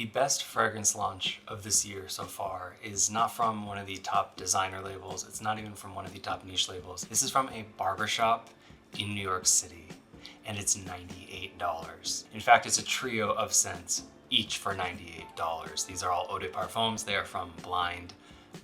The best fragrance launch of this year so far is not from one of the top designer labels. It's not even from one of the top niche labels. This is from a barbershop in New York City, and it's $98. In fact, it's a trio of scents, each for $98. These are all eau de parfums. They are from Blind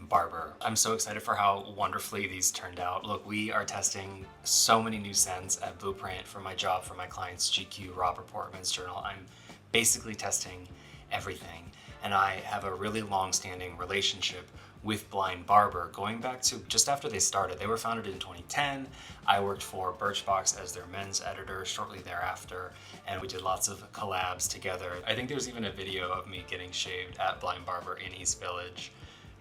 Barber. I'm so excited for how wonderfully these turned out. Look, we are testing so many new scents at Blueprint for my job, for my clients, GQ, Robert Portman's Journal. I'm basically testing everything. And I have a really long-standing relationship with Blind Barber, going back to just after they started. They were founded in 2010. I worked for Birchbox as their men's editor shortly thereafter, and we did lots of collabs together. I think there's even a video of me getting shaved at Blind Barber in East Village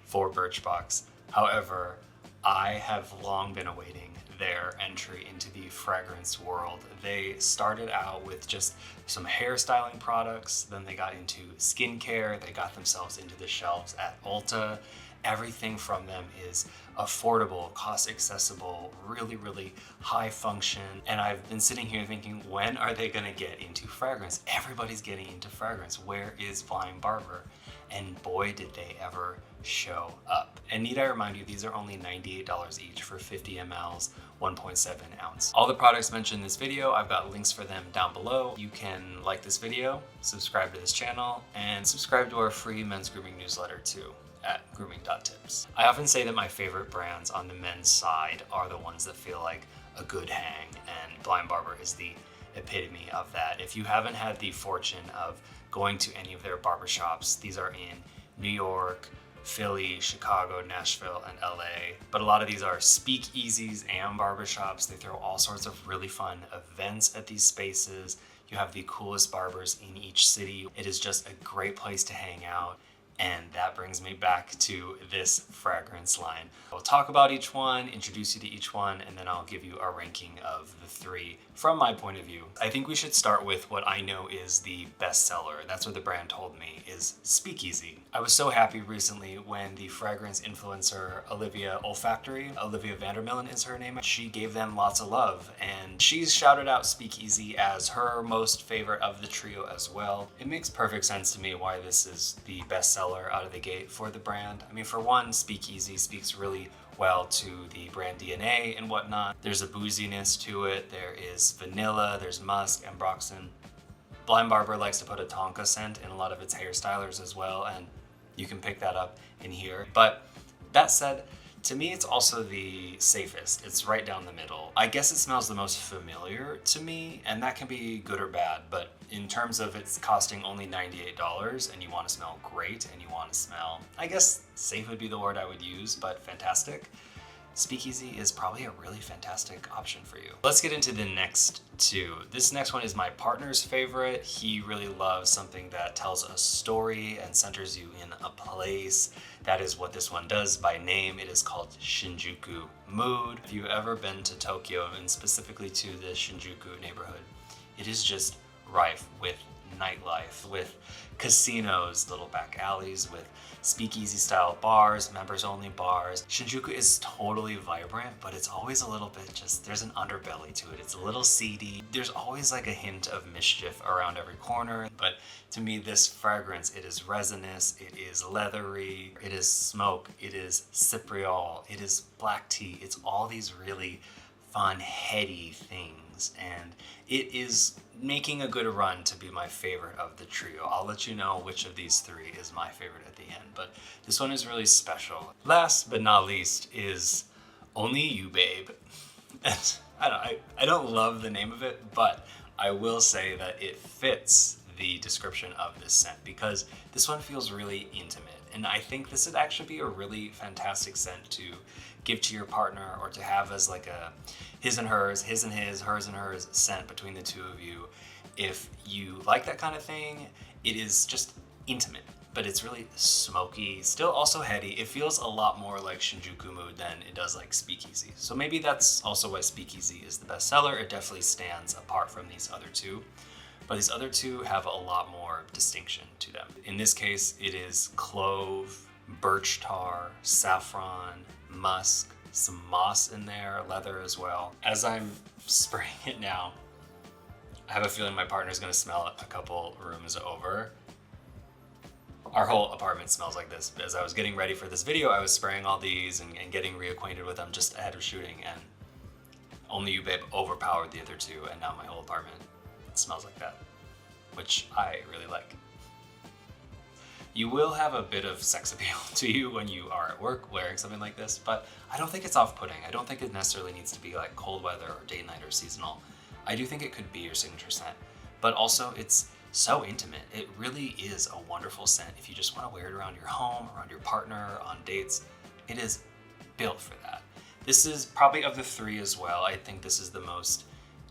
for Birchbox. However, I have long been awaiting their entry into the fragrance world. They started out with just some hairstyling products, then they got into skincare, they got themselves into the shelves at Ulta. Everything from them is affordable, cost accessible, really, really high function. And I've been sitting here thinking, when are they gonna get into fragrance? Everybody's getting into fragrance. Where is Blind Barber? And boy, did they ever show up. And need I remind you, these are only $98 each for 50 mLs, 1.7 ounce. All the products mentioned in this video, I've got links for them down below. You can like this video, subscribe to this channel, and subscribe to our free men's grooming newsletter too at grooming.tips. I often say that my favorite brands on the men's side are the ones that feel like a good hang, and Blind Barber is the epitome of that. If you haven't had the fortune of going to any of their barbershops, these are in New York, Philly, Chicago, Nashville, and LA. But a lot of these are speakeasies and barbershops. They throw all sorts of really fun events at these spaces. You have the coolest barbers in each city. It is just a great place to hang out. And that brings me back to this fragrance line. I'll talk about each one, introduce you to each one, and then I'll give you a ranking of the three from my point of view. I think we should start with what I know is the bestseller. That's what the brand told me, is Speakeasy. I was so happy recently when the fragrance influencer Olivia Olfactory, Olivia Vandermillen is her name, she gave them lots of love, and she's shouted out Speakeasy as her most favorite of the trio as well. It makes perfect sense to me why this is the bestseller out of the gate for the brand. I mean, for one, Speakeasy speaks really well to the brand DNA and whatnot. There's a booziness to it. There is vanilla, there's musk, and ambroxan. Blind Barber likes to put a tonka scent in a lot of its hairstylers as well, and you can pick that up in here. But that said, to me, it's also the safest. It's right down the middle. I guess it smells the most familiar to me, and that can be good or bad, but in terms of it's costing only $98 and you want to smell great and you want to smell, I guess safe would be the word I would use, but fantastic, Speakeasy is probably a really fantastic option for you. Let's get into the next two. This next one is my partner's favorite. He really loves something that tells a story and centers you in a place. That is what this one does by name. It is called Shinjuku Mood. If you've ever been to Tokyo, and specifically to the Shinjuku neighborhood, it is just rife with nightlife, with casinos, little back alleys, with speakeasy style bars, members only bars. Shinjuku is totally vibrant, but it's always a little bit just, there's an underbelly to it. It's a little seedy. There's always like a hint of mischief around every corner. But to me, this fragrance, it is resinous, it is leathery, it is smoke, it is cypriol, it is black tea. It's all these really fun, heady things, and it is making a good run to be my favorite of the trio. I'll let you know which of these three is my favorite at the end, but this one is really special. Last but not least is Only You Babe. And I don't love the name of it, but I will say that it fits the description of this scent because this one feels really intimate. And I think this would actually be a really fantastic scent to give to your partner, or to have as like a his and hers, his and his, hers and hers scent between the two of you. If you like that kind of thing, it is just intimate, but it's really smoky, still also heady. It feels a lot more like Shinjuku Mood than it does like Speakeasy. So maybe that's also why Speakeasy is the best seller. It definitely stands apart from these other two. But these other two have a lot more distinction to them. In this case, it is clove, birch tar, saffron, musk, some moss in there, leather as well. As I'm spraying it now, I have a feeling my partner's gonna smell it a couple rooms over. Our whole apartment smells like this. As I was getting ready for this video, I was spraying all these and getting reacquainted with them just ahead of shooting, and only You Babe overpowered the other two, and now my whole apartment smells like that, which I really like. You will have a bit of sex appeal to you when you are at work wearing something like this, but I don't think it's off-putting. I don't think it necessarily needs to be like cold weather or date night or seasonal. I do think it could be your signature scent, but also it's so intimate. It really is a wonderful scent if you just want to wear it around your home, around your partner, on dates. It is built for that. This is probably of the three as well. I think this is the most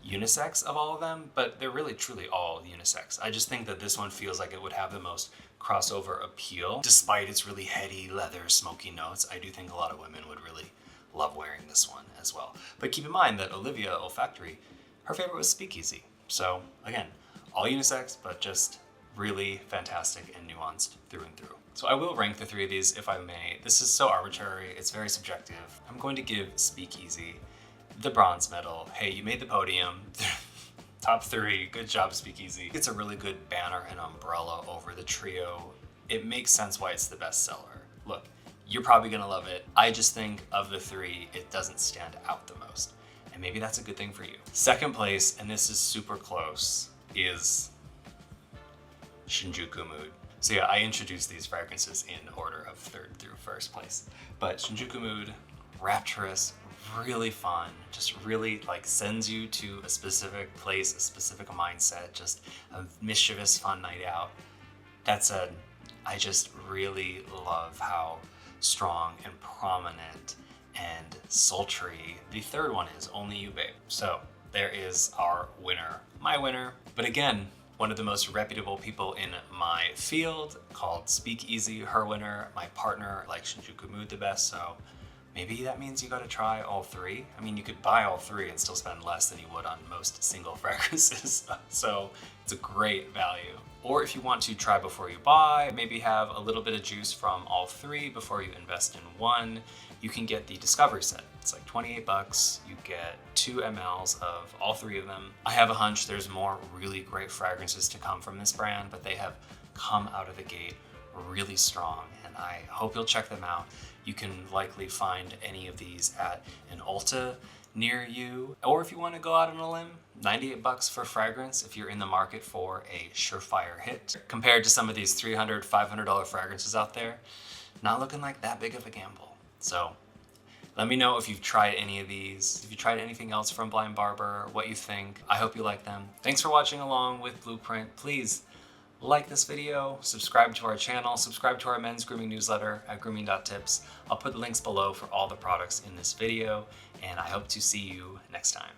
unisex of all of them, but they're really truly all unisex. I just think that this one feels like it would have the most crossover appeal. Despite its really heady leather smoky notes, I do think a lot of women would really love wearing this one as well. But keep in mind that Olivia Olfactory, her favorite was Speakeasy. So again, all unisex, but just really fantastic and nuanced through and through. So I will rank the three of these if I may. This is so arbitrary, it's very subjective. I'm going to give Speakeasy the bronze medal. Hey, you made the podium. Top three, good job, Speakeasy. It's a really good banner and umbrella over the trio. It makes sense why it's the best seller. Look, you're probably gonna love it. I just think of the three, it doesn't stand out the most. And maybe that's a good thing for you. Second place, and this is super close, is Shinjuku Mood. So yeah, I introduced these fragrances in order of third through first place. But Shinjuku Mood, rapturous, really fun, just really like sends you to a specific place, a specific mindset, just a mischievous fun night out. That said, I just really love how strong and prominent and sultry the third one is, Only You Babe. So there is our winner, my winner. But again, one of the most reputable people in my field called Speakeasy, her winner. My partner likes Shinjuku Mood the best, so maybe that means you gotta try all three. I mean, you could buy all three and still spend less than you would on most single fragrances. So it's a great value. Or if you want to try before you buy, maybe have a little bit of juice from all three before you invest in one, you can get the Discovery set. It's like 28 bucks. You get 2 mLs of all three of them. I have a hunch there's more really great fragrances to come from this brand, but they have come out of the gate really strong, and I hope you'll check them out. You can likely find any of these at an Ulta near you, or if you want to go out on a limb, 98 bucks for fragrance if you're in the market for a surefire hit. Compared to some of these $300, $500 fragrances out there, not looking like that big of a gamble. So let me know if you've tried any of these, if you tried anything else from Blind Barber, what you think. I hope you like them. Thanks for watching along with Blueprint. Please like this video, subscribe to our channel, subscribe to our men's grooming newsletter at grooming.tips. I'll put the links below for all the products in this video, and I hope to see you next time.